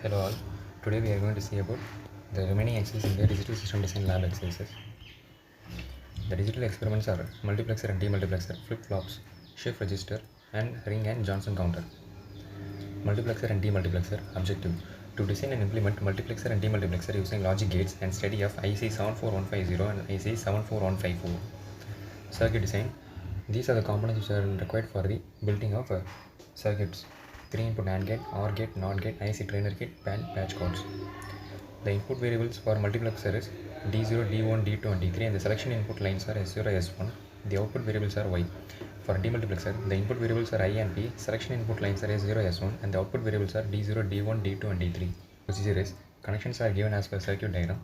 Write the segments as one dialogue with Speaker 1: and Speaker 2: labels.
Speaker 1: Hello all. Today we are going to see about the remaining exercises in the digital system design lab exercises. The digital experiments are multiplexer and demultiplexer, flip-flops, shift register, and ring and Johnson counter. Multiplexer and demultiplexer. Objective: to design and implement multiplexer and demultiplexer using logic gates and study of IC 74150 and IC 74154. Circuit design. These are the components which are required for the building of circuits: 3 input AND gate, OR gate, NOT gate, IC trainer kit, and patch codes. The input variables for multiplexer is D0, D1, D2 and D3, and the selection input lines are S0, S1. The output variables are Y. For demultiplexer, the input variables are I and P, selection input lines are S0, S1, and the output variables are D0, D1, D2 and D3. Procedure is: connections are given as per circuit diagram,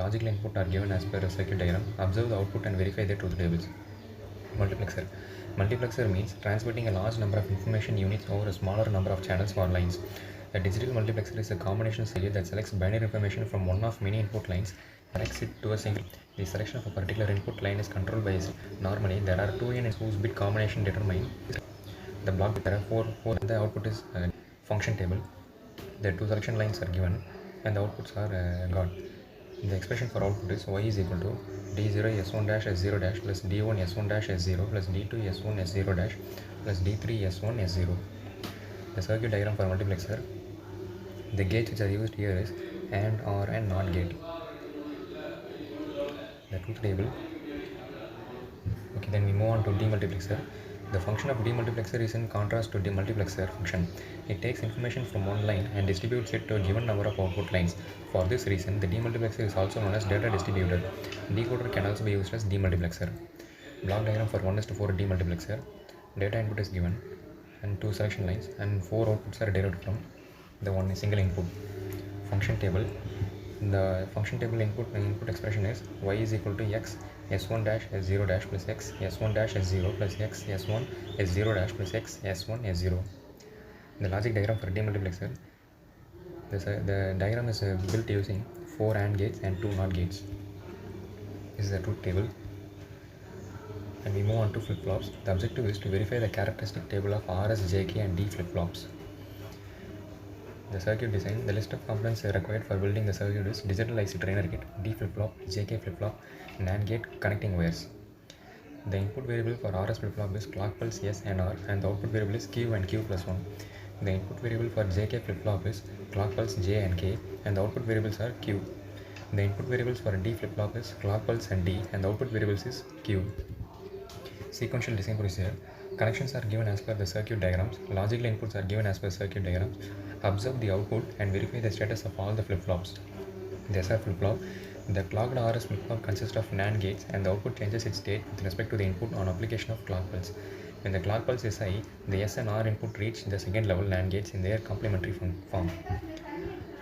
Speaker 1: logical input are given as per a circuit diagram, observe the output and verify the truth tables. Multiplexer. Multiplexer means transmitting a large number of information units over a smaller number of channels or lines. A digital multiplexer is a combination circuit that selects binary information from one of many input lines and connects it to a single. The selection of a particular input line is controlled by Z. Normally, there are 2 n whose bit combination determine the block. There are 4 the output is function table. The 2 selection lines are given and the outputs are got. The expression for output is Y is equal to D0 S1 dash S0 dash plus D1 S1 dash S0 plus D2 S1 S0 dash plus D3 S1 S0. The circuit diagram for multiplexer. The gates which are used here is AND, OR and NOT gate. The truth table. Okay, then we move on to demultiplexer. The function of demultiplexer is in contrast to demultiplexer function. It takes information from one line and distributes it to a given number of output lines. For this reason, the demultiplexer is also known as data distributor. Decoder can also be used as demultiplexer. Block diagram for 1:4 demultiplexer. Data input is given and 2 selection lines and 4 outputs are derived from the one single input. Function table. The function table input expression is Y is equal to X S1 dash S0 dash plus X S1 dash S0 plus X S1 S0 dash plus X S1 S0. The logic diagram for demultiplexer. The diagram is built using 4 AND gates and 2 NOT gates. This is the truth table. And we move on to flip-flops. The objective is to verify the characteristic table of RS, JK and D flip-flops. The circuit design. The list of components required for building the circuit is digital IC trainer kit, D flip-flop, JK flip-flop, NAND gate, connecting wires. The input variable for RS flip-flop is clock pulse S and R, and the output variable is Q and Q plus 1. The input variable for JK flip-flop is clock pulse J and K, and the output variables are Q. The input variables for D flip-flop is clock pulse and D, and the output variables is Q. Sequential design procedure. Connections are given as per the circuit diagrams. Logical inputs are given as per circuit diagrams. Observe the output and verify the status of all the flip-flops. The SR flip-flop. The clocked RS flip-flop consists of NAND gates and the output changes its state with respect to the input on application of clock pulse. When the clock pulse is high, the S and R input reach the second level NAND gates in their complementary form.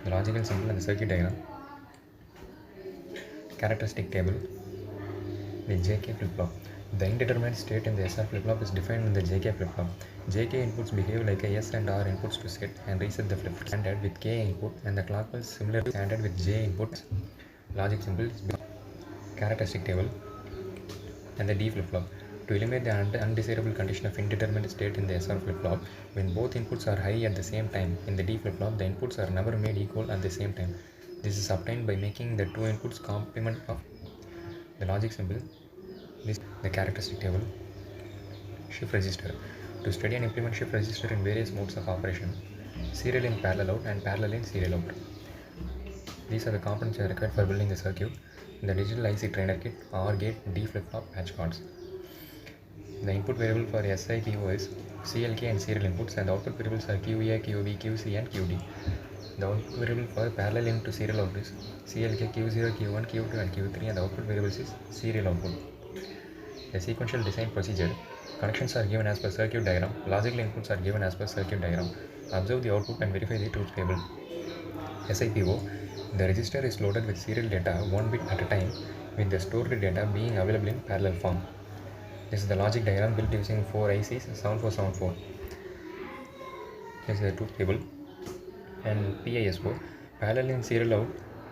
Speaker 1: The logical symbol and the circuit diagram. Characteristic table. The JK flip-flop. The indeterminate state in the SR flip-flop is defined in the JK flip-flop. JK inputs behave like a S and R inputs to set and reset the flip-flop. Standard with K input and the clock pulse similarly standard with J inputs. Logic symbols. Characteristic table. And the D flip-flop. To eliminate the undesirable condition of indeterminate state in the SR flip-flop, when both inputs are high at the same time in the D flip-flop, the inputs are never made equal at the same time. This is obtained by making the two inputs complement of the logic symbol. The characteristic table. Shift register. To study and implement shift register in various modes of operation. Serial in parallel out and parallel in serial out. These are the components required for building the circuit. The digital IC trainer kit, OR gate, D flip-flop, patch cords. The input variable for SIPO is CLK and serial inputs, and the output variables are QA, QB, QC and QD. The output variable for parallel in to serial out is CLK, Q0, Q1, Q2 and Q3, and the output variables is serial output. The sequential design procedure. Connections are given as per circuit diagram. Logical inputs are given as per circuit diagram. Observe the output and verify the truth table. SIPO. The register is loaded with serial data 1 bit at a time, with the stored data being available in parallel form. This is the logic diagram built using 4 ICs 7474. This is the truth table. And PISO. Parallel in serial out.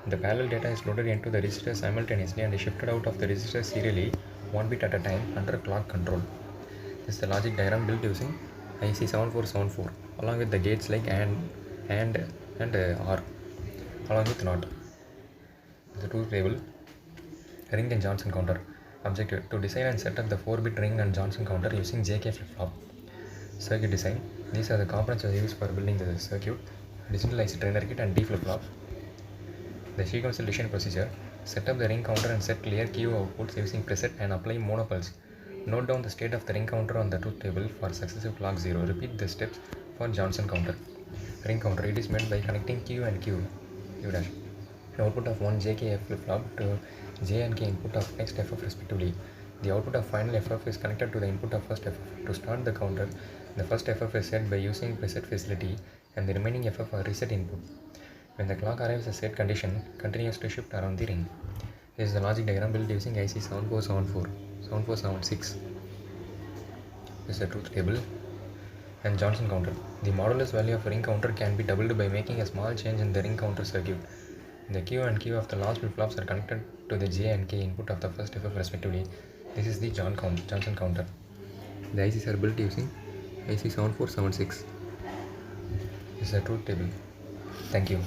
Speaker 1: The parallel data is loaded into the register simultaneously and is shifted out of the register serially 1 bit at a time under clock control. This is the logic diagram built using IC 7474 along with the gates like AND and R along with NOT. The truth table, ring and Johnson counter. Objective: to design and set up the 4-bit ring and Johnson counter using JK flip-flop. Circuit design. These are the components used for building the circuit: digitalized trainer kit and D flip-flop. The sequential decision procedure: set up the ring counter and set clear Q outputs using preset and apply monopulse. Note down the state of the ring counter on the truth table for successive clock 0. Repeat the steps for Johnson counter. Ring counter: it is made by connecting Q and Q dash. The output of one JK flip-flop to J and K input of next FF respectively. The output of final FF is connected to the input of first FF. To start the counter, the first FF is set by using preset facility and the remaining FF are reset input. When the clock arrives at set condition, continues to shift around the ring. This is the logic diagram built using IC 7474, 7476. This is the truth table and Johnson counter. The modulus value of ring counter can be doubled by making a small change in the ring counter circuit. The Q and Q of the last flip-flops are connected to the J and K input of the first FF respectively. This is the Johnson counter. The ICs are built using IC 7476. This is the truth table. Thank you.